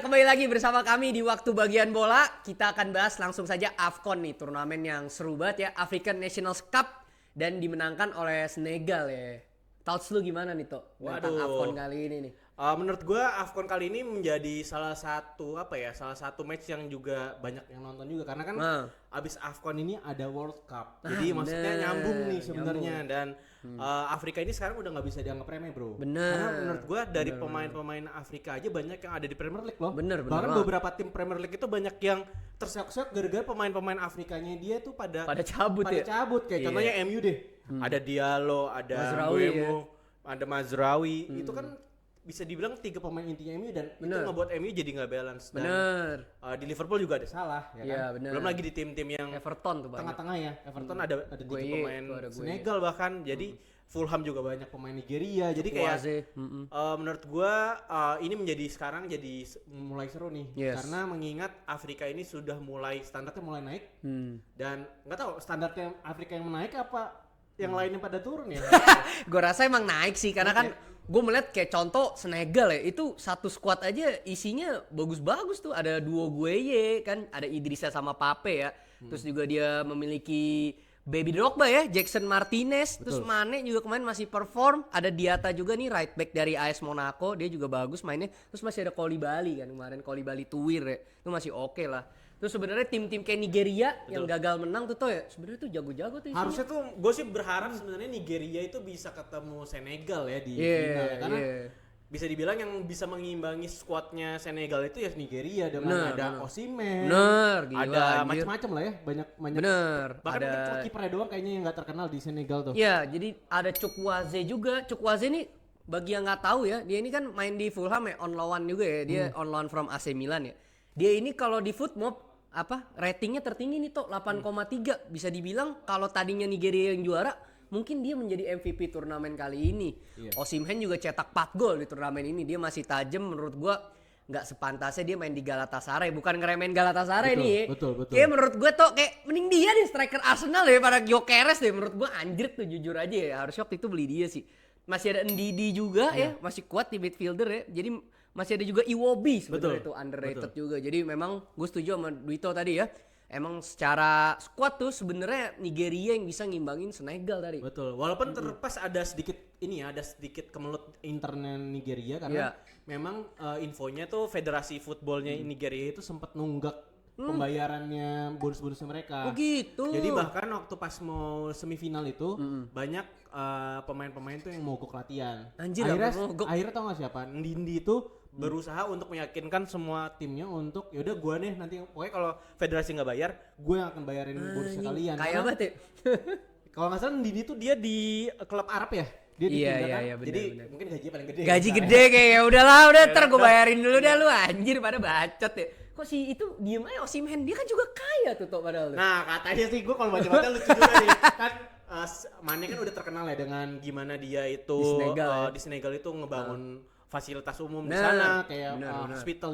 kembali lagi bersama kami di Waktu Bagian Bola. Kita akan bahas langsung saja AFCON nih, turnamen yang seru banget ya, African Nations Cup, dan dimenangkan oleh Senegal ya. Thoughts lu gimana nih, Tok? Tentang AFCON kali ini nih. Menurut gue AFCON kali ini menjadi salah satu match yang juga banyak yang nonton juga karena kan abis AFCON ini ada World Cup. Jadi maksudnya nyambung nih sebenarnya dan Afrika ini sekarang udah nggak bisa dianggap remeh, bro. Karena menurut gue dari pemain-pemain Afrika aja banyak yang ada di Premier League loh. Bahkan beberapa tim Premier League itu banyak yang terseok-seok gara-gara pemain-pemain Afrikanya dia tuh pada cabut kayak contohnya MU deh. Ada Diallo, ada Mbeumo, ada Mazraoui. Itu kan bisa dibilang 3 pemain intinya MU dan itu ngebuat MU jadi nggak balance. Dan di Liverpool juga ada salah ya kan. Belum lagi di tim-tim yang Everton tuh tengah-tengah ya. Everton ada 3 pemain Senegal bahkan. Jadi Fulham juga banyak pemain Nigeria. Jadi kayak menurut gua ini menjadi sekarang jadi mulai seru nih. Karena mengingat Afrika ini sudah mulai standarnya mulai naik. Dan nggak tahu standarnya Afrika yang menaik apa yang lainnya pada turun ya. Gue rasa emang naik sih karena kan gue melihat kayak contoh Senegal ya, itu satu squad aja isinya bagus-bagus tuh. Ada duo Gueye kan, ada Idrissa sama Pape ya. Terus juga dia memiliki Baby Drogba ya, Jackson Martinez. Terus Mane juga kemarin masih perform. Ada Diatta juga nih, right back dari AS Monaco, dia juga bagus mainnya. Terus masih ada Koulibaly kan kemarin, Koulibaly Tuwir ya, itu masih oke lah. Terus sebenarnya tim-tim kayak Nigeria yang gagal menang tuh ya, sebenarnya tuh jago-jago tuh isinya. Harusnya tuh gue sih berharap sebenarnya Nigeria itu bisa ketemu Senegal ya di final ya. Karena bisa dibilang yang bisa mengimbangi skuadnya Senegal itu ya Nigeria dengan ada Osimhen, ada macam-macam lah ya, banyak. Bahkan ada kipernya doang kayaknya yang nggak terkenal di Senegal tuh. Iya, jadi ada Chukwueze juga. Chukwueze nih bagi yang nggak tahu ya, dia ini kan main di Fulham ya, on loan juga ya, dia on loan from AC Milan ya. Dia ini kalau di Footmob ratingnya tertinggi nih Tok, 8,3. Bisa dibilang kalau tadinya Nigeria yang juara, mungkin dia menjadi MVP turnamen kali ini. Osimhen juga cetak 4 gol di turnamen ini. Dia masih tajam menurut gua, nggak sepantasnya dia main di Galatasaray. Bukan ngeremehin Galatasaray nih. Betul. Kayak menurut gua Tok, kayak mending dia nih striker Arsenal ya pada Gyökeres deh. Menurut gua anjir tuh, jujur aja ya. Harusnya waktu itu beli dia sih. Masih ada Ndidi juga ya, masih kuat di midfielder ya. Jadi masih ada juga Iwobi sebetulnya itu underrated juga. Jadi memang gue setuju sama Duito tadi ya. Emang secara squad tuh sebenarnya Nigeria yang bisa ngimbangin Senegal tadi. Betul. Walaupun terlepas ada sedikit kemelut internal Nigeria karena memang infonya tuh Federasi Footballnya Nigeria itu sempat nunggak pembayarannya bonus-bonusnya mereka. Oh gitu. Jadi bahkan waktu pas mau semifinal itu banyak pemain-pemain tuh yang mogok latihan. Anjir, akhirnya tau gak siapa? Ndidi itu berusaha untuk meyakinkan semua timnya untuk yaudah gue nih nanti pokoknya kalau federasi nggak bayar gue yang akan bayarin bonusnya kalian. Kayak banget ya. Kalau nggak salah Ndidi tuh dia di klub Arab ya. Dia di iya, bener. Jadi mungkin gajinya paling gede. Gaji gede kayak ya udahlah ntar gue bayarin dulu dah lu anjir pada bacot ya. Kok sih itu diem aja Osimhen, dia kan juga kaya tuh Tok padahal. Nah katanya sih gue kalau baca-baca lucu juga nih kan. Mane kan udah terkenal ya dengan gimana dia itu di Senegal itu ngebangun fasilitas umum di sana kayak hospital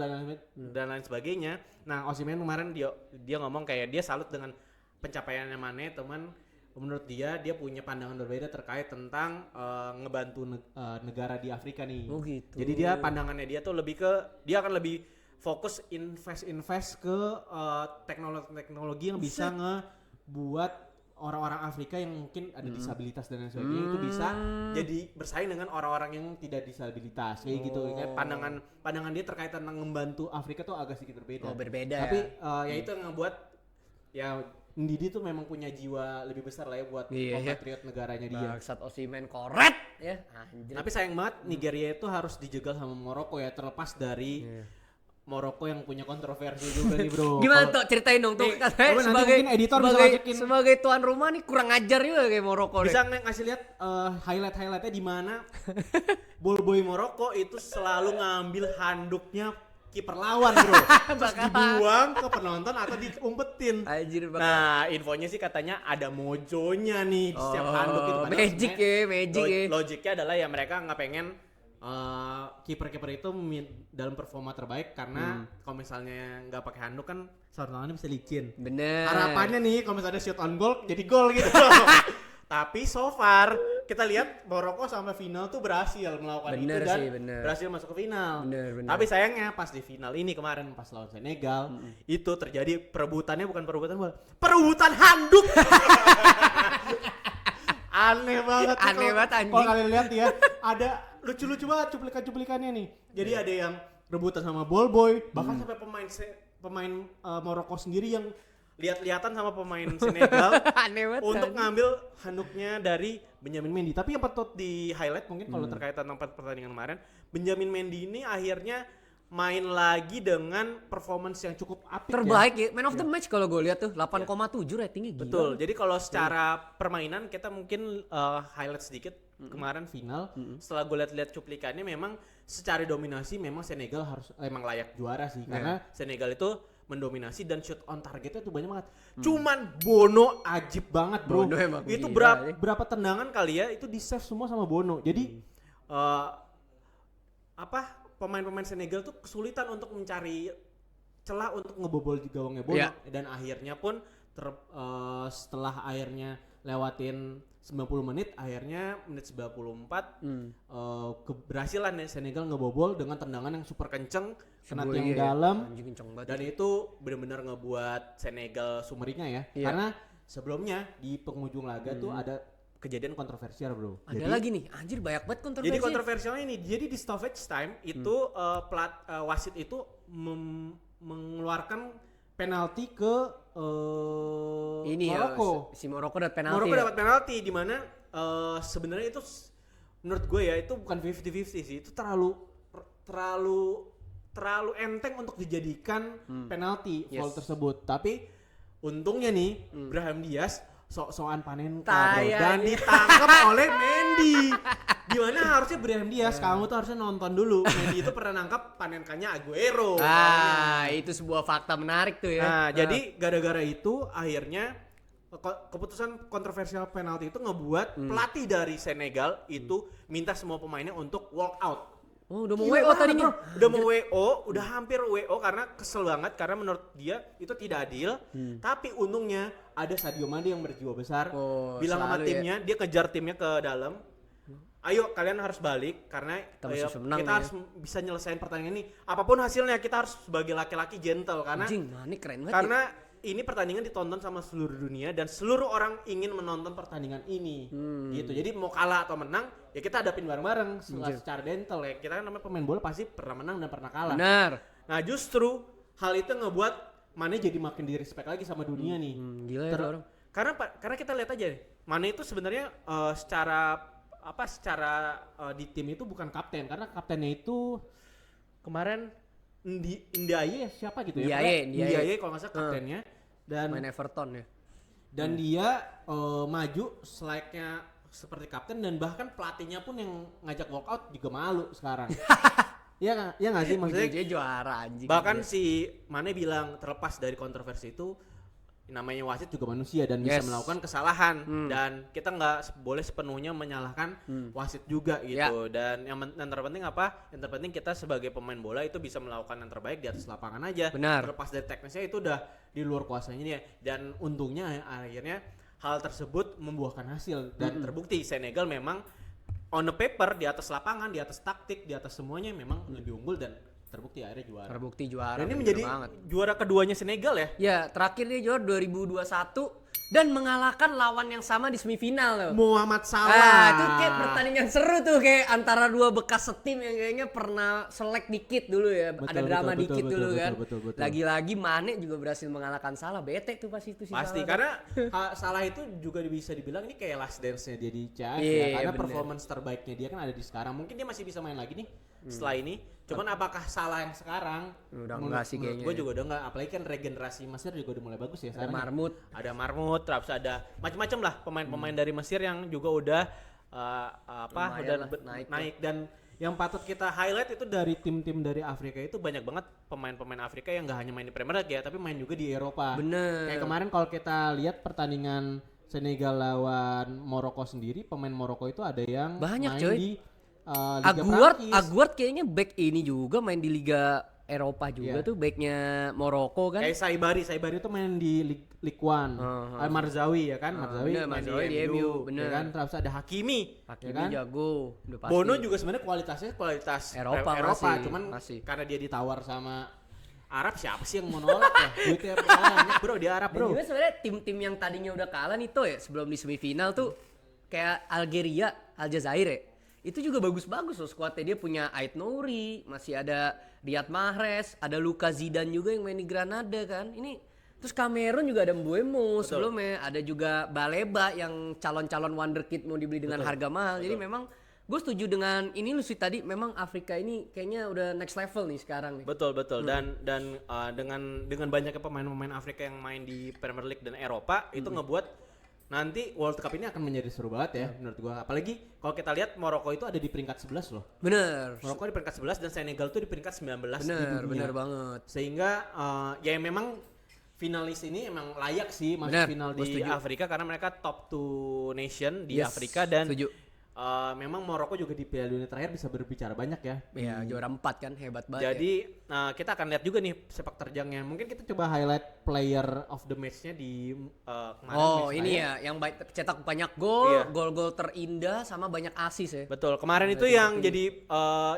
dan lain sebagainya. Nah Osimhen kemarin dia ngomong kayak dia salut dengan pencapaiannya Mane, teman menurut dia punya pandangan berbeda terkait tentang ngebantu negara di Afrika nih. Oh gitu. Jadi dia pandangannya dia tuh dia akan lebih fokus invest ke teknologi yang bisa ngebuat orang-orang Afrika yang mungkin ada disabilitas dan lain sebagainya itu bisa jadi bersaing dengan orang-orang yang tidak disabilitas kayak gitu. Kayak pandangan dia terkait tentang membantu Afrika tuh agak sedikit berbeda. Berbeda. Tapi ya itu yang ngebuat ya Ndidi tuh memang punya jiwa lebih besar lah ya buat compatriot negaranya dia. Bangsat Osimhen koret ya. Anjir. Tapi sayang banget Nigeria itu harus dijegal sama Maroko ya, terlepas dari Maroko yang punya kontroversi juga nih bro. Gimana Tok, ceritain dong Tok. Sebagai tuan rumah nih kurang ajar juga kayak Maroko. Bisa ngasih lihat highlightnya di mana Boy Maroko itu selalu ngambil handuknya kiper lawan bro. Terus dibuang ke penonton atau diumpetin. Nah infonya sih katanya ada mojonya nih di setiap handuk itu. Magic ya. Logiknya adalah ya mereka nggak pengen kiper-kiper itu dalam performa terbaik karena kalau misalnya nggak pakai handuk kan sarung tangannya bisa licin. Bener. Harapannya nih kalau misalnya shoot on goal jadi gol gitu. Tapi so far kita lihat Maroko sampai final tuh berhasil melakukan Bener itu dan sih, bener. berhasil masuk ke final. Bener. Tapi sayangnya pas di final ini kemarin pas lawan Senegal itu terjadi perebutannya bukan perebutan bola, perebutan handuk. Aneh banget. Aneh banget, anjing. Kalau kalian lihat ya, ada lucu-lucu banget cuplikan-cuplikannya nih. Jadi ada yang rebutan sama ball boy, bahkan sampai pemain Maroko sendiri yang lihat-lihatan sama pemain Senegal Aneh banget. untuk ngambil handuknya dari Benjamin Mendy. Tapi yang patut di highlight mungkin kalau terkait tentang pertandingan kemarin, Benjamin Mendy ini akhirnya main lagi dengan performance yang cukup apik. Terbaik ya, man of the match kalau gue lihat tuh 8,7 ratingnya gila. Betul. Jadi kalau secara permainan kita mungkin highlight sedikit kemarin final. Setelah gue lihat-lihat cuplikannya memang secara dominasi memang Senegal harus emang layak juara sih karena Senegal itu mendominasi dan shoot on targetnya tuh banyak banget. Cuman Bono ajib banget, bro. Bono emang itu gila, berapa tendangan kali ya itu di save semua sama Bono. Jadi pemain-pemain Senegal tuh kesulitan untuk mencari celah untuk ngebobol di gawangnya Bono dan akhirnya pun setelah akhirnya lewatin 90 menit akhirnya menit 94 keberhasilan Senegal ngebobol dengan tendangan yang super kenceng kena tiang dalam dan itu benar-benar ngebuat Senegal sumringah ya karena sebelumnya di penghujung laga tuh ada kejadian kontroversial, bro. Ada lagi nih, anjir banyak banget kontroversi. Jadi kontroversialnya ini, jadi di stoppage time itu wasit itu mengeluarkan penalti ke Maroko. Si Maroko dapat penalti. Maroko dapat penalti di mana sebenarnya itu menurut gue ya itu bukan 50-50 sih, itu terlalu enteng untuk dijadikan penalti foul tersebut. Tapi untungnya nih Brahim Diaz sok-sokan panen dan ditangkap oleh Mendy. Dimana harusnya Brahim Diaz kamu tuh harusnya nonton dulu. Mendy itu pernah nangkap panenkannya Aguero. Itu sebuah fakta menarik tuh ya. Nah, jadi gara-gara itu akhirnya keputusan kontroversial penalti itu ngebuat pelatih dari Senegal itu minta semua pemainnya untuk walk out. Oh, udah mau WO tadinya. Udah mau WO, udah hampir WO karena kesel banget karena menurut dia itu tidak adil. Tapi untungnya ada Sadio Mane yang berjiwa besar. Bilang sama timnya, dia kejar timnya ke dalam. Ayo kalian harus balik karena kita harus bisa nyelesain pertandingan ini. Apapun hasilnya kita harus sebagai laki-laki gentle karena Mane keren banget. Karena ini pertandingan ditonton sama seluruh dunia dan seluruh orang ingin menonton pertandingan ini gitu. Jadi mau kalah atau menang ya kita hadapin bareng-bareng secara gentle ya. Kita kan namanya pemain bola pasti pernah menang dan pernah kalah. Benar. Nah justru hal itu ngebuat Mane jadi makin di respect lagi sama dunia nih. Gila ya orang. Karena kita lihat aja nih, Mane itu sebenarnya secara di tim itu bukan kapten karena kaptennya itu kemarin Ndiaye siapa gitu ya? Ndiaye kalau nggak salah kaptennya dan main Everton ya. Dan dia maju like-nya seperti kapten dan bahkan pelatihnya pun yang ngajak walkout juga malu sekarang. Iya nggak sih maksudnya? Dia juara anjing. Bahkan si Mane bilang terlepas dari kontroversi itu namanya wasit juga manusia dan bisa melakukan kesalahan dan kita nggak boleh sepenuhnya menyalahkan wasit juga gitu dan yang terpenting apa? Yang terpenting kita sebagai pemain bola itu bisa melakukan yang terbaik di atas lapangan aja. Benar. Terlepas dari teknisnya itu udah di luar kuasanya dia dan untungnya akhirnya hal tersebut membuahkan hasil dan terbukti Senegal memang on the paper di atas lapangan, di atas taktik, di atas semuanya memang lebih unggul dan terbukti akhirnya juara. Dan ini menjadi juara keduanya Senegal ya? Ya, terakhir dia juara 2021 dan mengalahkan lawan yang sama di semifinal loh. Muhammad Salah. Itu kayak pertandingan seru tuh kayak antara dua bekas setim yang kayaknya pernah selek dikit dulu ya. Ada drama dikit dulu kan. Lagi-lagi Mane juga berhasil mengalahkan Salah. Bete tuh pas itu sih. Pasti karena Salah itu juga bisa dibilang ini kayak last dance-nya dia di CAF karena performance terbaiknya dia kan ada di sekarang. Mungkin dia masih bisa main lagi nih setelah ini. Cuman apakah Salah yang sekarang? Udah enggak sih kayaknya. Gue juga udah enggak, apalagi kan regenerasi Mesir juga udah mulai bagus ya sekarang. Ada Marmut, terus ada macam-macam lah pemain-pemain dari Mesir yang juga udah naik dan yang patut kita highlight itu dari tim-tim dari Afrika itu banyak banget pemain-pemain Afrika yang enggak hanya main di Premier League ya, tapi main juga di Eropa. Bener. Kayak kemarin kalau kita lihat pertandingan Senegal lawan Maroko sendiri, pemain Maroko itu ada yang banyak main coy. Di Liga Prancis. Aguard kayaknya back ini juga main di Liga Eropa juga tuh, backnya Maroko kan. Kayak Saibari itu main di League One. Marzawi ya kan, Marzawi main di MU, bener. Ya kan, terus ada Hakimi ya kan? Jago, udah pasti. Bono juga sebenarnya kualitas Eropa, cuman masih. karena dia ditawar sama Arab, siapa sih yang mau nolak ya? Duitnya banyak bro, di Arab bro. Dan juga sebenarnya tim-tim yang tadinya udah kalah nih tuh ya sebelum di semifinal tuh kayak Algeria, Aljazair ya. Itu juga bagus-bagus loh skuadnya, dia punya Ait Nouri, masih ada Riyad Mahrez, ada Luka Zidane juga yang main di Granada kan. Ini terus Kamerun juga ada Mbuemo sebelumnya, ada juga Baleba yang calon-calon wonderkid mau dibeli dengan harga mahal. Jadi memang gue setuju dengan ini Lucy tadi, memang Afrika ini kayaknya udah next level nih sekarang nih. Betul. Dan dengan banyaknya pemain-pemain Afrika yang main di Premier League dan Eropa itu ngebuat nanti World Cup ini akan menjadi seru banget ya menurut gua. Apalagi kalau kita lihat Maroko itu ada di peringkat 11 loh. Bener. Maroko di peringkat 11 dan Senegal tuh di peringkat 19 di dunia. Bener banget. Sehingga ya memang finalis ini emang layak sih masuk final di Afrika karena mereka top 2 nation di Afrika dan memang Maroko juga di Piala Dunia terakhir bisa berbicara banyak ya. Iya, juara 4 kan, hebat banget. Jadi kita akan lihat juga nih sepak terjangnya. Mungkin kita coba highlight player of the match-nya di kemarin. Oh, ini ya yang cetak banyak gol, gol-gol terindah sama banyak assist ya. Betul. Kemarin itu yang jadi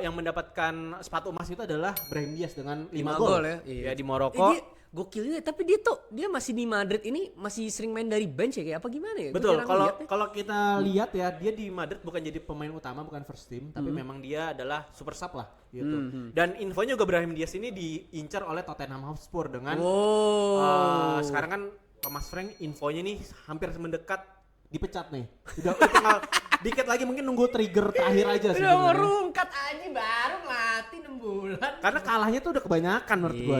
yang mendapatkan sepatu emas itu adalah Brahim Diaz dengan 5 gol ya. Ya di Maroko. Gokil juga, tapi dia masih di Madrid ini masih sering main dari bench ya, kayak apa gimana ya? Betul, kalau kita lihat ya, dia di Madrid bukan jadi pemain utama, bukan first team, tapi memang dia adalah super sub lah gitu. Dan infonya juga Brahim Diaz ini diincar oleh Tottenham Hotspur dengan sekarang kan Thomas Frank infonya nih hampir mendekat dipecat nih. Udah tinggal dikit lagi, mungkin nunggu trigger terakhir aja sih. Udah merungkat aja baru mati 6 bulan. Karena kalahnya tuh udah kebanyakan menurut gua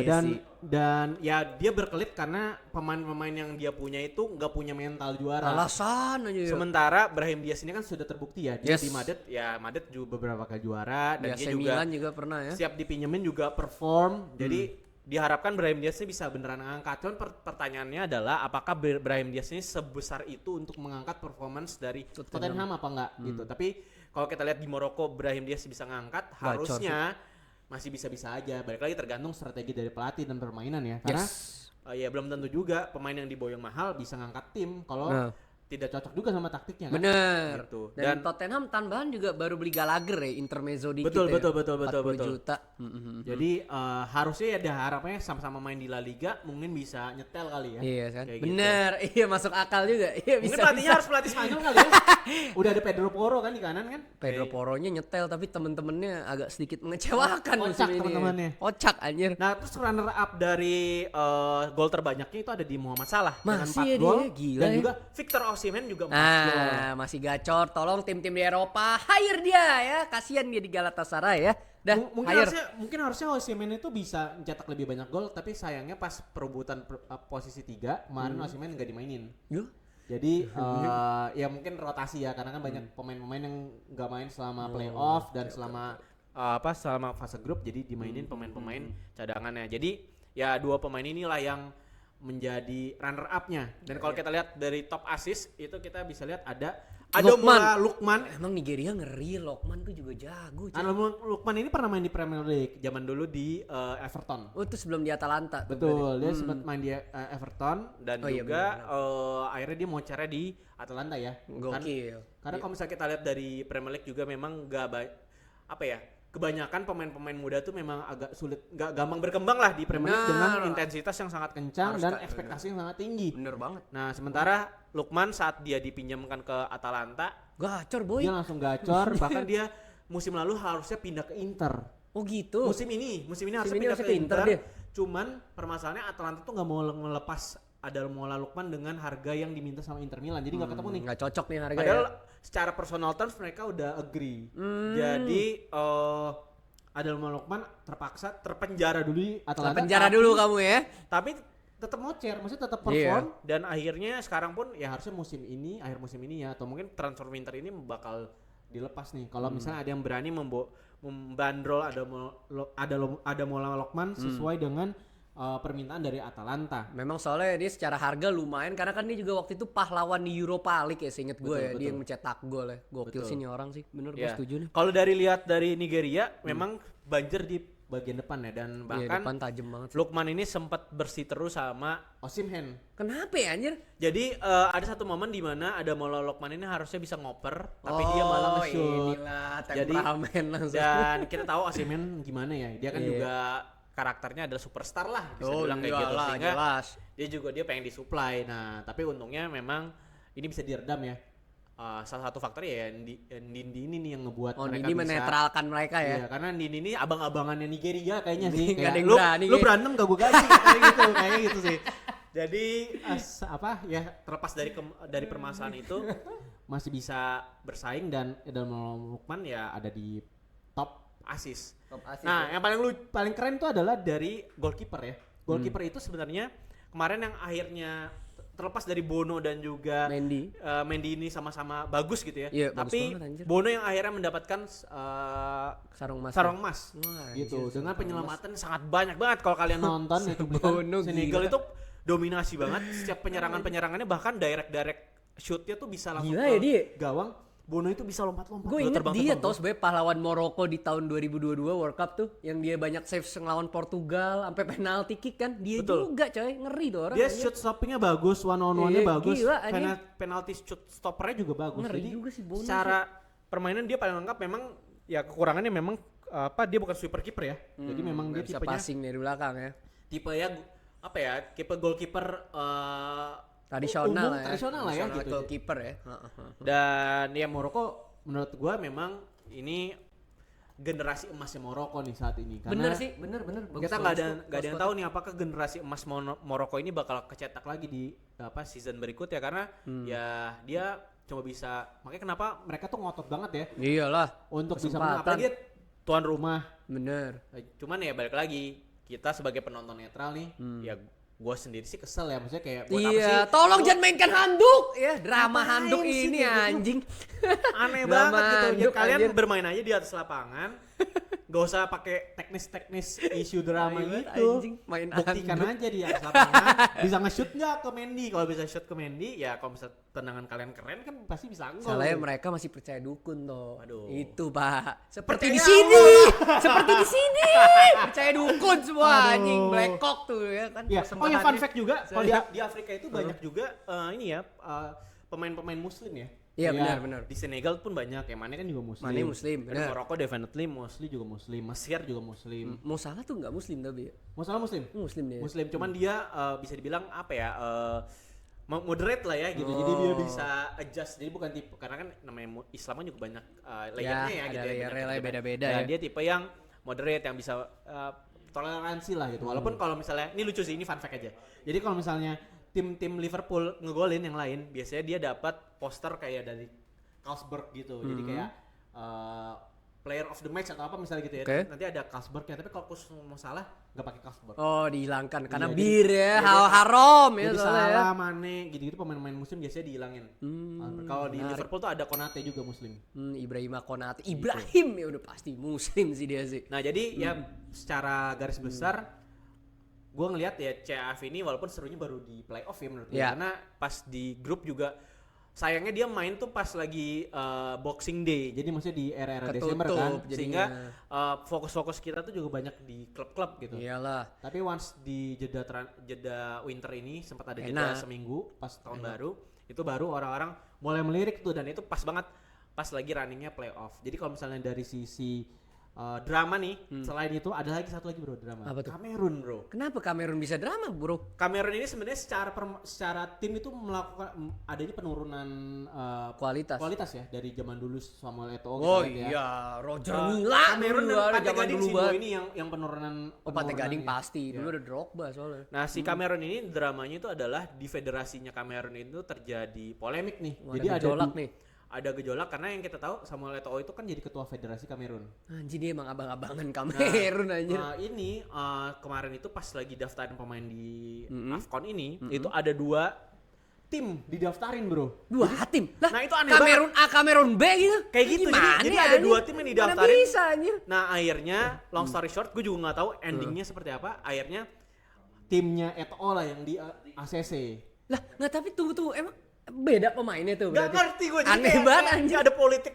dan ya dia berkelit karena pemain-pemain yang dia punya itu nggak punya mental juara. Alasan aja. Sementara Brahim Diaz ini kan sudah terbukti ya dia di Madrid, ya Madrid juga beberapa kali juara dan dia juga Milan juga pernah ya. Siap dipinjemin juga perform. Jadi diharapkan Brahim Diaz ini bisa beneran ngangkat. Cuman pertanyaannya adalah apakah Brahim Diaz ini sebesar itu untuk mengangkat performance dari Tottenham apa enggak gitu. Tapi kalau kita lihat di Maroko Brahim Diaz bisa ngangkat, harusnya masih bisa-bisa aja. Balik lagi tergantung strategi dari pelatih dan permainan ya. Karena ya belum tentu juga pemain yang diboyong mahal bisa ngangkat tim kalau tidak cocok juga sama taktiknya kan. Bener. Gitu. Dan Tottenham tambahan juga baru beli Gallagher ya, intermezzo dikit betul, ya. Betul. 40 juta. Jadi harusnya ya harapnya sama-sama main di La Liga mungkin bisa nyetel kali ya. Iya kan. Kayak bener. Gitu. Iya masuk akal juga. Iya mungkin bisa. pelatihnya harus pelatih Spanyol kali ya. Udah ada Pedro Porro kan di kanan kan. Pedro Porronya nyetel tapi temen-temennya agak sedikit mengecewakan musim ini. Temen-temennya. Kocak anjir. Nah terus runner up dari gol terbanyaknya itu ada di Muhammad Salah dengan 4 gol. Gila, dan juga Victor Osimhen juga 4 gol. Masih gacor. Tolong tim-tim di Eropa hire dia ya. Kasihan dia di Galatasaray ya. Dah, mungkin harusnya Osimhen itu bisa mencetak lebih banyak gol, tapi sayangnya pas perebutan posisi 3 kemarin Osimhen nggak dimainin. Jadi ya mungkin rotasi ya, karena kan banyak pemain-pemain yang nggak main selama playoff dan selama fase grup, jadi dimainin pemain-pemain cadangannya. Jadi ya 2 pemain inilah yang menjadi runner up-nya. Dan kalau kita lihat dari top assist itu kita bisa lihat ada Lukman. Emang Nigeria ngeri, Lukman tuh juga jago. Lukman ini pernah main di Premier League zaman dulu di Everton. Oh itu sebelum di Atalanta. Betul, dia sempat main di Everton dan juga akhirnya dia mau cara di Atalanta ya. Gokil. Karena kalau misalnya kita lihat dari Premier League juga memang kebanyakan pemain-pemain muda tuh memang agak sulit, nggak gampang berkembang lah di Premier League dengan intensitas yang sangat kencang dan ekspektasi yang sangat tinggi. Bener banget. Nah sementara Lukman saat dia dipinjamkan ke Atalanta, gacor boy. Dia langsung gacor, bahkan dia musim lalu harusnya pindah ke Inter. Oh gitu. Musim ini harusnya pindah ke Inter. Cuman permasalahannya Atalanta tuh nggak mau melepas Ademola Lukman dengan harga yang diminta sama Inter Milan, jadi nggak ketemu nih. Nggak cocok nih harga. Padahal secara personal terms mereka udah agree. Jadi Ademola Lukman terpaksa terpenjara dulu di Atalanta. Terpenjara dulu kamu ya. Tapi tetap mocer, maksudnya tetap perform dan akhirnya sekarang pun ya harusnya akhir musim ini ya, atau mungkin transfer winter ini bakal dilepas nih. Kalau misalnya ada yang berani membandrol Ademola Lukman sesuai dengan permintaan dari Atalanta. Memang soalnya dia secara harga lumayan, karena kan dia juga waktu itu pahlawan di Europa League ya, seinget gue ya. Dia yang mencetak gol ya. Gokil sih nih orang sih. Bener gue setuju nih. Kalau lihat dari Nigeria memang banjir di bagian depan ya, dan Iya, bahkan depan tajam banget. Lukman ini sempat bersiteru sama Osimhen. Kenapa ya anjir? Jadi ada satu momen di mana ada Mola Lukman ini harusnya bisa ngoper, tapi dia malah nge-shoot. Inilah Jadi temperamen langsung. dan kita tahu Osimhen gimana ya, dia kan juga karakternya adalah superstar lah, bisa bilang kayak gitu, sehingga jelas. dia pengen disuplai. Nah tapi untungnya memang ini bisa diredam ya. Salah satu faktor ya Ndindi ini nih yang ngebuat mereka ini bisa menetralkan mereka ya. Iya, karena Ndindi ini abang-abangannya Nigeria kayaknya sih. Nggak ada yang Kayak, berani, lu kayak. berantem gak gue kasih kayak gitu sih. Jadi terlepas dari permasalahan itu masih bisa bersaing, dan Lukman ya ada di top assist. Nah, yang paling keren itu adalah dari goalkeeper ya. Goalkeeper itu sebenarnya kemarin yang akhirnya terlepas dari Bono dan juga Mendy ini sama-sama bagus gitu ya. Iya, tapi banget, Bono yang akhirnya mendapatkan sarung emas gitu dengan penyelamatan sangat banyak banget. Kalau kalian nonton itu Senegal itu dominasi banget, setiap penyerangannya bahkan direct shootnya tuh bisa langsung ke gawang. Bono itu bisa lompat-lompat. Gue inget dia tau sebagai pahlawan Maroko di tahun 2022 World Cup tuh, yang dia banyak save ngelawan Portugal sampai penalti kick kan. Dia juga coy, ngeri tuh orang. Dia shoot stoppingnya bagus, one on one-nya bagus. Gila, penalti shoot stoppernya juga bagus. Ngeri jadi juga sih Bono. Secara permainan dia paling lengkap. Memang ya kekurangannya memang dia bukan sweeper keeper ya. Jadi memang dia bisa tipenya passing dari belakang ya. Tipe ya tipe goalkeeper Tradisional lah ya gitu. Goalkeeper ya. Dan ya Maroko menurut gua memang ini generasi emasnya Maroko nih saat ini. Karena bener. Kita nggak ada yang tahu nih apakah generasi emas Maroko ini bakal kecetak lagi di season berikut ya, karena ya dia cuma bisa, makanya kenapa mereka tuh ngotot banget ya. Iyalah. Untuk bisa menang, apalagi tuan rumah. Bener. Cuman ya balik lagi, kita sebagai penonton netral nih, ya gue sendiri sih kesel ya, maksudnya kayak buat apa sih? Tolong jangan mainkan handuk ya, drama handuk ini gitu? Anjing. Aneh banget gitu. Ya, kalian bermain aja di atas lapangan. Gak usah pakai teknis isu drama gitu. Anjing, main buktikan handuk aja di atas lapangan. Bisa nge-shoot nggak ke Mendy? Kalau bisa shoot ke Mendy, ya kalau bisa tendangan kalian keren kan pasti bisa gol. Soalnya mereka masih percaya dukun tuh. Aduh. Itu Pak. Percaya Seperti di sini. Seperti di sini. Percaya dukun semua anjing. Black Cock tuh ya kan. Ya. Oh ya, fun fact juga, kalau di Afrika itu banyak juga pemain-pemain muslim ya. Iya benar. Di Senegal pun banyak, yang Mane kan juga muslim. Mane muslim. Di Maroko definitely Mosli juga muslim, Mesir juga muslim. Mo Salah tuh enggak muslim tapi. Mo Salah muslim? Muslim dia. Muslim, cuman dia bisa dibilang apa ya? Moderate lah ya gitu. Jadi dia bisa adjust. Jadi bukan tipe, karena kan namanya Islam kan juga banyak layernya ya gitu ya. Layernya beda-beda ya. ya. Dia tipe yang moderate, yang bisa toleransi lah gitu. Walaupun kalau misalnya, ini lucu sih, ini fun fact aja. Jadi kalau misalnya tim Liverpool ngegolin yang lain, biasanya dia dapat poster kayak dari Carlsberg gitu. Jadi kayak player of the match atau apa misalnya gitu ya. Nanti ada Carlsbergnya, tapi kalau khusus mau salah nggak pakai Carlsberg. Oh, dihilangkan karena bir ya, haram ya. Jadi Salah, Mane gitu-gitu pemain-pemain muslim biasanya dihilangin. Kalau di Liverpool tuh ada Konate juga muslim. Ibrahima Konate. Ibrahim ya udah pasti muslim sih dia sih. Nah, jadi ya secara garis besar gue ngelihat ya CAF ini walaupun serunya baru di playoff ya menurut gue, karena pas di grup juga sayangnya dia main tuh pas lagi Boxing Day, jadi maksudnya di era-era Desember kan, sehingga fokus-fokus kita tuh juga banyak di klub-klub gitu. Iyalah. Tapi once di jeda winter ini sempat ada jeda seminggu pas tahun baru, itu baru orang-orang mulai melirik tuh, dan itu pas banget pas lagi runningnya playoff. Jadi kalau misalnya dari sisi drama nih, selain itu ada lagi satu lagi bro, drama. Apa tuh? Kamerun bro. Kenapa Kamerun bisa drama bro? Kamerun ini sebenarnya secara tim itu melakukan adanya penurunan kualitas ya dari zaman dulu Samuel Eto'o. Oh iya, Roger Milla. Kamerun dan Pantai Gading dulu sih ini yang penurunan. Pantai Gading pasti. Dulu ada Drogba soalnya. Nah si Kamerun ini dramanya itu adalah di federasinya Kamerun itu terjadi polemik nih. Jadi ada gejolak nih. Ada gejolak karena yang kita tahu Samuel Eto'o itu kan jadi ketua federasi Kamerun. Anjir, dia emang abang-abangan Kamerun anjir. Ini kemarin itu pas lagi daftarin pemain di AFCON ini, itu ada 2 tim didaftarin bro. 2 tim? Lah, nah itu aneh Kamerun banget. A, Kamerun B gitu? Kayak gitu, jadi ada 2 tim yang didaftarin. Mana bisa anjir. Nah akhirnya, long story short, gue juga gak tahu endingnya seperti apa. Akhirnya timnya Eto'o lah yang di ACC. Lah, nggak, tapi tunggu, emang beda pemainnya tuh Gak berarti. ngerti gue, jadi Aneh banget anjir. ada politik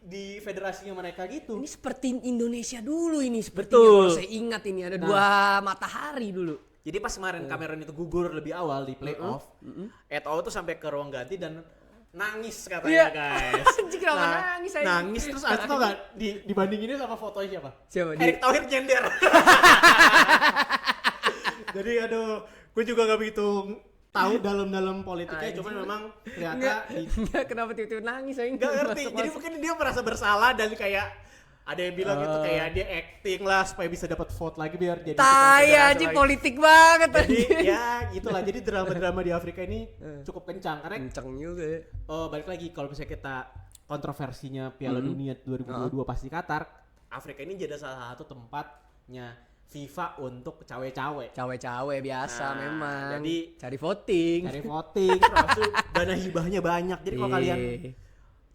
di federasinya mereka gitu. Ini seperti Indonesia dulu ini sepertinya Betul. kalau saya ingat ini ada dua matahari dulu. Jadi pas kemarin Cameron itu gugur lebih awal di playoff, Eto'o tuh sampai ke ruang ganti dan nangis katanya guys. Anjing kenapa nangis saya? Nangis terus aku tau gak dibandinginnya sama fotonya siapa? Siapa dia? Erick Thohir nyender. Jadi aduh, gue juga gak begitu tahu dalam politiknya, cuman memang ternyata Enggak, kenapa tiba-tiba nangis saya nggak ngerti. Jadi mungkin dia merasa bersalah dan kayak ada yang bilang gitu kayak dia acting lah supaya bisa dapat vote lagi biar jadi tai aja politik banget jadi anjing. ya gitulah, jadi drama-drama di Afrika ini cukup kencang karena Kenceng juga ya. balik lagi kalau misalnya kita kontroversinya Piala Dunia 2022 pasti Qatar, Afrika ini jadi salah satu tempatnya FIFA untuk cawe-cawe. Cawe-cawe biasa Nah, memang. jadi cari voting. Cari voting, terus dana hibahnya banyak. Jadi kalau kalian Iya.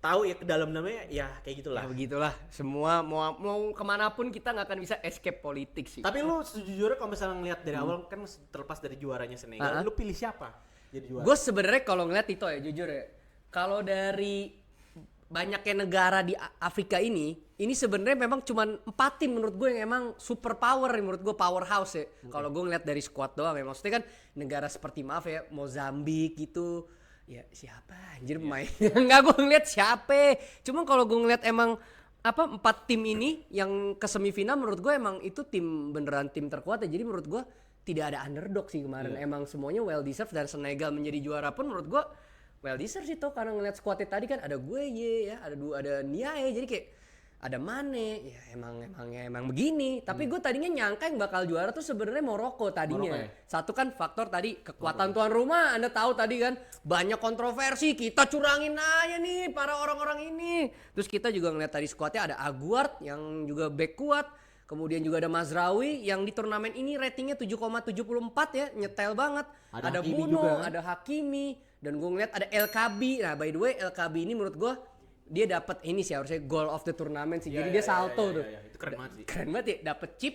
tahu ya ke dalam namanya ya kayak gitulah. Ya begitulah. Semua mau kemanapun kita nggak akan bisa escape politik sih. Tapi lu sejujurnya kalau misalnya ngeliat dari awal kan terlepas dari juaranya Senegal, lu pilih siapa jadi juara? Gue sebenarnya kalau ngeliat itu ya jujur ya. Kalau dari banyaknya negara di Afrika ini sebenarnya memang cuman 4 tim menurut gue yang emang super power, menurut gue powerhouse ya. Kalau gue ngeliat dari squad doang ya, maksudnya kan negara seperti maaf ya Mozambik gitu. Ya siapa anjir pemain? Enggak, gue ngeliat siapa. Cuma kalau gue ngeliat emang 4 tim ini yang ke semifinal menurut gue emang itu tim beneran tim terkuat ya. Jadi menurut gue tidak ada underdog sih kemarin. Emang semuanya well deserved dan Senegal menjadi juara pun menurut gue well deserved sih tuh, karena ngeliat squadnya tadi kan ada ya, ada Niaye, jadi kayak ada Mane, ya emang begini. Tapi gue tadinya nyangka yang bakal juara tuh sebenarnya Maroko tadinya. Maroko ya? Satu kan faktor tadi kekuatan tuan rumah, Anda tahu tadi kan banyak kontroversi, kita curangin aja nih para orang-orang ini. Terus kita juga ngeliat tadi squadnya ada Aguard yang juga back kuat. Kemudian juga ada Mazraoui yang di turnamen ini ratingnya 7,74 ya, nyetel banget. Ada Buno, juga, kan? ada Hakimi, dan gue ngeliat ada El Kabi. Nah by the way El Kabi ini menurut gue dia dapat ini sih harusnya goal of the tournament sih. Jadi dia salto tuh. Itu keren banget sih. Keren banget ya, dapat chip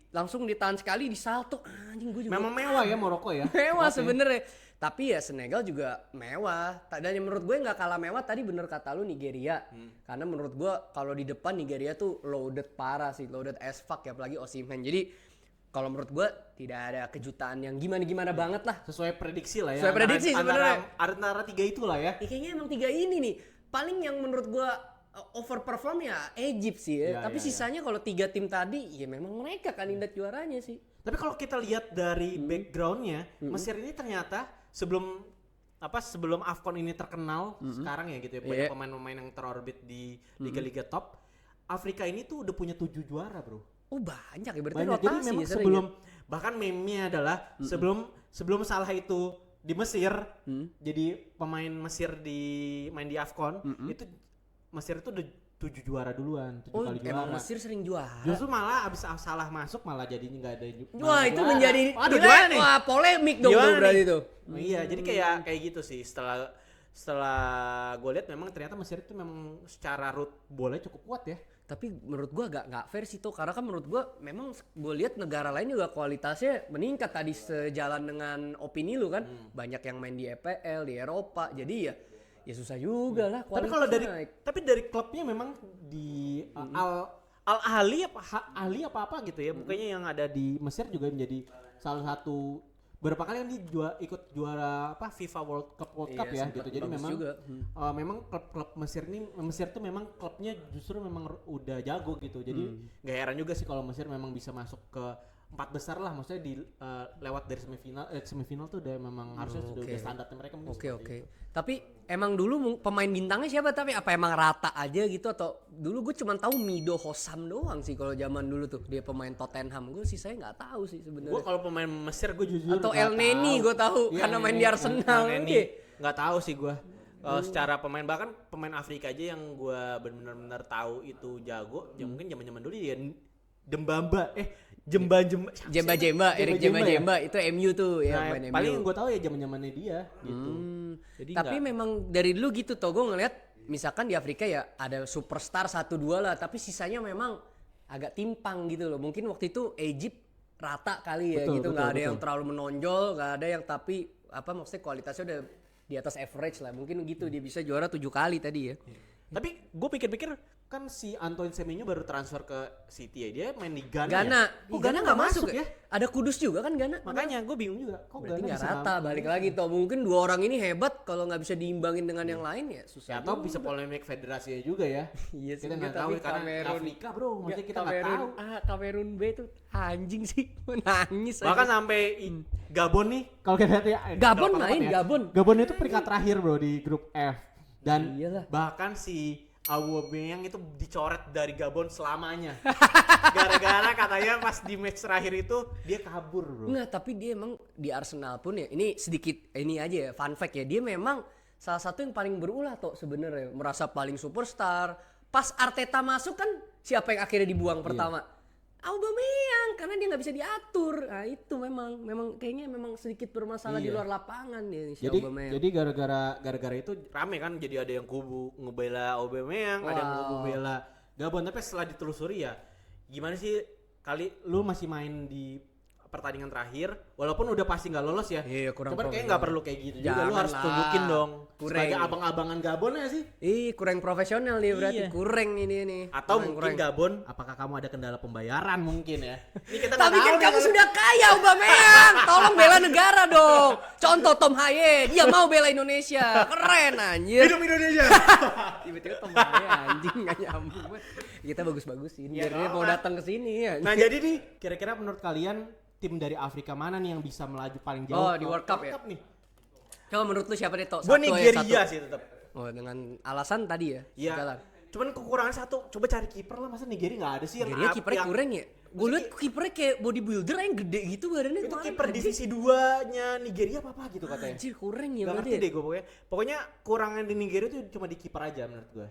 langsung ditahan sekali di salto. Anjing gue juga. Memang mewah ya Maroko ya. Mewah sebenarnya. Tapi ya Senegal juga mewah. Dan menurut gue nggak kalah mewah tadi bener kata lu Nigeria. Karena menurut gue kalau di depan Nigeria tuh loaded parah sih, loaded as fuck ya, apalagi Osimhen. Jadi kalau menurut gue tidak ada kejutan yang gimana banget lah. Sesuai prediksi lah ya. Sesuai prediksi sebenarnya. Antara 3 itulah ya. Ya, kayaknya emang 3 ini nih. Paling yang menurut gue overperform ya Egypt sih ya. Tapi sisanya kalau 3 tim tadi ya memang mereka kandidat juaranya sih. Tapi kalau kita lihat dari backgroundnya, Mesir ini ternyata sebelum AFCON ini terkenal sekarang ya gitu ya, banyak pemain-pemain yang terorbit di liga-liga top. Afrika ini tuh udah punya 7 juara, bro. Oh banyak ya, berarti Banyak. rotasi. Jadi memang ya, sebelum bahkan meme-nya adalah sebelum Salah itu di Mesir jadi pemain Mesir main di AFCON, itu Mesir itu udah 7 juara duluan, 7 kali juara. Emang Mesir sering juara. Justru malah abis Salah masuk malah jadinya nggak ada Wah itu juara. menjadi juara nih. wah polemik dong Gimana tuh berarti nih? tuh. Iya, jadi kayak gitu sih. Setelah gue lihat memang ternyata Mesir itu memang secara root boleh cukup kuat ya. Tapi menurut gua nggak fair sih tuh, karena kan menurut gua memang gue lihat negara lain juga kualitasnya meningkat tadi sejalan dengan opini lu kan. Banyak yang main di EPL, di Eropa. Jadi ya susah juga lah Tapi kalau dari klubnya memang di Al Ahly Ahli apa gitu ya, bukannya yang ada di Mesir juga menjadi salah satu berapa kali kan ikut juara FIFA World Cup ya gitu. Jadi memang memang klub Mesir tuh memang klubnya justru memang udah jago gitu. Jadi nggak heran juga sih kalau Mesir memang bisa masuk ke 4 besar lah, maksudnya lewat dari semifinal tuh udah memang harusnya sudah standarnya mereka. Oke. Tapi emang dulu pemain bintangnya siapa, tapi apa emang rata aja gitu, atau dulu gue cuma tahu Mido Hossam doang sih kalau zaman dulu tuh, dia pemain Tottenham. Gue sih saya nggak tahu sih sebenarnya. Gue kalau pemain Mesir gue jujur atau El Neni gue tahu karena main di Arsenal. Nggak tahu sih gue. Secara pemain, bahkan pemain Afrika aja yang gue benar-benar tahu itu jago, ya mungkin zaman-zaman dulu ya Dembamba, Jemba Erik Jemba itu MU tuh ya, nah, main paling MU. gue tahu ya zaman-zamannya dia gitu. Jadi tapi memang dari dulu gitu tuh gue ngeliat misalkan di Afrika ya ada superstar 1-2 lah, tapi sisanya memang agak timpang gitu loh. Mungkin waktu itu Egypt rata kali ya, gitu nggak ada yang terlalu menonjol, nggak ada yang tapi maksudnya kualitasnya udah di atas average lah. Mungkin gitu dia bisa juara 7 kali tadi ya. Tapi gue pikir-pikir kan si Antoine Semenyo baru transfer ke City ya. Dia main di Ghana. Ghana. Kok Ghana nggak masuk ya? Ada Kudus juga kan Ghana. Makanya gue bingung juga. Kok Berarti Ghana nggak bisa rata. Balik lagi toh. Mungkin dua orang ini hebat. Kalau nggak bisa diimbangin dengan yang lain ya susah. Ya, atau bisa polemik federasinya juga ya. Iya sih, Kita nggak tapi tahu karena Kamerun- Afrika bro. Maksudnya kita nggak tahu. Kamerun B tuh anjing sih. Nangis aja. Bahkan sampai Gabon nih. Kalau kita lihat ya. Gabon delapan main, ya. Gabon. Gabon itu peringkat terakhir bro di grup F. Dan Iyalah. bahkan si Aubameyang itu dicoret dari Gabon selamanya. Gara-gara katanya pas di match terakhir itu dia kabur bro. Nggak, tapi dia emang di Arsenal pun ya. Ini sedikit ini aja ya fun fact ya. Dia memang salah satu yang paling berulah toh sebenarnya. Merasa paling superstar. Pas Arteta masuk kan siapa yang akhirnya dibuang pertama? Aubameyang, karena dia nggak bisa diatur. Nah itu memang kayaknya memang sedikit bermasalah di luar lapangan ya si Aubameyang. Jadi gara-gara itu rame kan, jadi ada yang kubu ngebela Aubameyang, ada yang kubu ngebela Gabon. Tapi setelah ditelusuri ya, gimana sih kali lu masih main di pertandingan terakhir, walaupun udah pasti nggak lolos ya. Iya, kurang Cuman kayaknya nggak perlu kayak gitu juga. Lu Jangan harus lah. tunjukin dong. Kurang. Sebagai abang-abangan Gabon ya sih. Kurang profesional dia berarti. Iya. Kurang ini. Atau Kurang, mungkin Gabon, apakah kamu ada kendala pembayaran mungkin ya? Ini kita Tapi nggak kan tahu nih kamu kalau- sudah kaya Aubameyang. Tolong bela negara dong. Contoh Tom Haye, dia mau bela Indonesia. Keren anjir. Hidup Indonesia. Tiba-tiba Tom Haye anjing gak nyambung. Kita bagus-bagusin biar dia mau datang ke sini ya. Nah jadi nih, kira-kira menurut kalian tim dari Afrika mana nih yang bisa melaju paling jauh? Oh, di World Cup ya? nih. Coba menurut lu siapa deh Tok? Gue Satu aja, Nigeria satu. sih tetap. Oh, dengan alasan tadi ya. Iya. Jalan. Cuman kekurangan satu, coba cari kiper lah, masa Nigeria nggak ada sih yang Nigeria kipernya yang- kurang ya. Gue liat kipernya kayak bodybuilder yang gede gitu badannya. Itu kemarin. kiper divisi 2-nya Nigeria apa gitu katanya. Anjir kurang ya Gak berarti ngerti ya? deh gue pokoknya. Pokoknya kurangan di Nigeria tuh cuma di kiper aja menurut gue.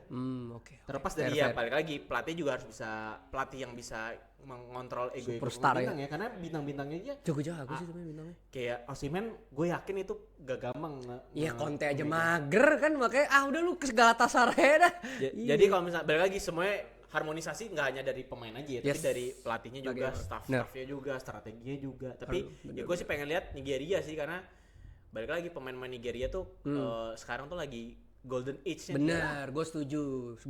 Oke. Terlepas dari ya balik lagi pelatih juga harus bisa, pelatih yang bisa mengontrol ego Superstar bintang ya. Karena bintang-bintangnya aja Jago-jago sih sebenarnya bintangnya. kayak Osimhen, gue yakin itu gak gampang. Iya Conte aja mager kan makanya udah lu ke Galatasaray dah. Jadi kalau misalnya balik lagi semuanya harmonisasi nggak hanya dari pemain aja ya, tapi Yes. dari pelatihnya juga, Bagaimana? staff-staffnya juga, strateginya juga. Tapi ya gue sih pengen lihat Nigeria sih karena balik lagi pemain-pemain Nigeria tuh sekarang tuh lagi golden age-nya. Bener, gue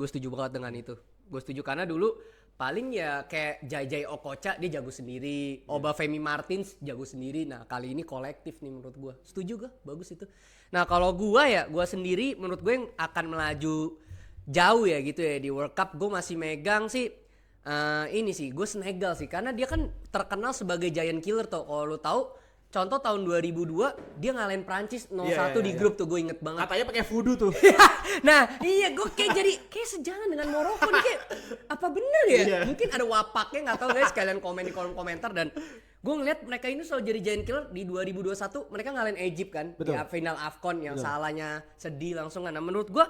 setuju banget dengan itu. Gue setuju karena dulu paling ya kayak Jai Okocha dia jago sendiri, Obafemi Martins jago sendiri. Nah kali ini kolektif nih menurut gue. Setuju gak? Bagus itu. Nah kalau gue ya, gue sendiri menurut gue yang akan melaju jauh ya gitu ya di World Cup. Gue masih megang sih ini sih, gue Senegal sih karena dia kan terkenal sebagai giant killer tuh. Kalau lu tahu, contoh tahun 2002 dia ngalahin Prancis 0-1 Iya, di grup tuh, gue inget banget. Katanya pakai voodoo tuh. Nah iya gue kayak sejalan dengan Maroko nih, kayak apa bener ya? Iya. Mungkin ada wapaknya, nggak tahu guys, kalian komen di kolom komentar. Dan gue ngeliat mereka ini selalu jadi giant killer. Di 2021 mereka ngalahin Egypt kan. Betul. Di final AFCON yang salahnya sedih langsung kan. Nah menurut gue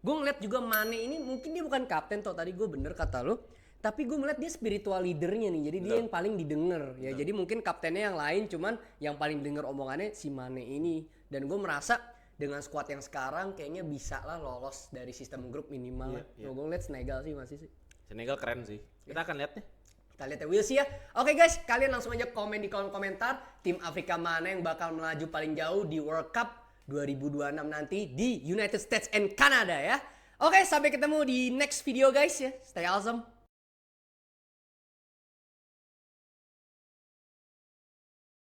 ngeliat juga Mane ini mungkin dia bukan kapten toh, tadi gue bener kata lu. Tapi gue melihat dia spiritual leadernya nih, jadi dia yang paling didengar ya. Jadi mungkin kaptennya yang lain, cuman yang paling denger omongannya si Mane ini. Dan gue merasa dengan skuad yang sekarang kayaknya bisa lah lolos dari sistem grup minimal. Gue ngeliat Senegal sih masih sih. Senegal keren sih. Kita akan lihat nih. Kita lihat ya, we'll see ya. Oke guys, kalian langsung aja komen di kolom komentar tim Afrika mana yang bakal melaju paling jauh di World Cup 2026 nanti di United States and Canada ya. Oke, sampai ketemu di next video guys ya. Stay awesome.